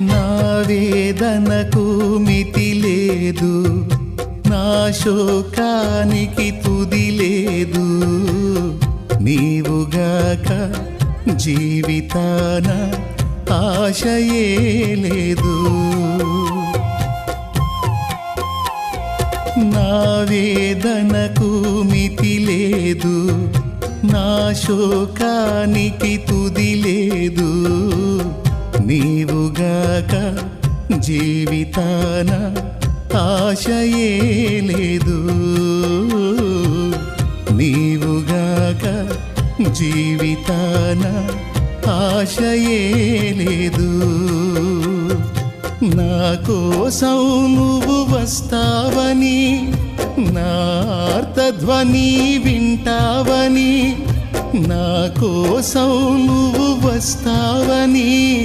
నా వేదనకు మితి లేదు, నా శోకానికి తుది లేదు. నీవుగాక జీవితాన ఆశయే లేదు. నా వేదనకు మితి లేదు, నా శోకానికి తుది లేదు. నీవుగాక జీవితాన ఆశయే లేదు. నీవుగాక జీవితాన ఆశయే లేదు. నా కోసం నువ్వు వస్తావని, నా ఆర్తధ్వని వింటావని, నా కోసం నువ్వు వస్తావని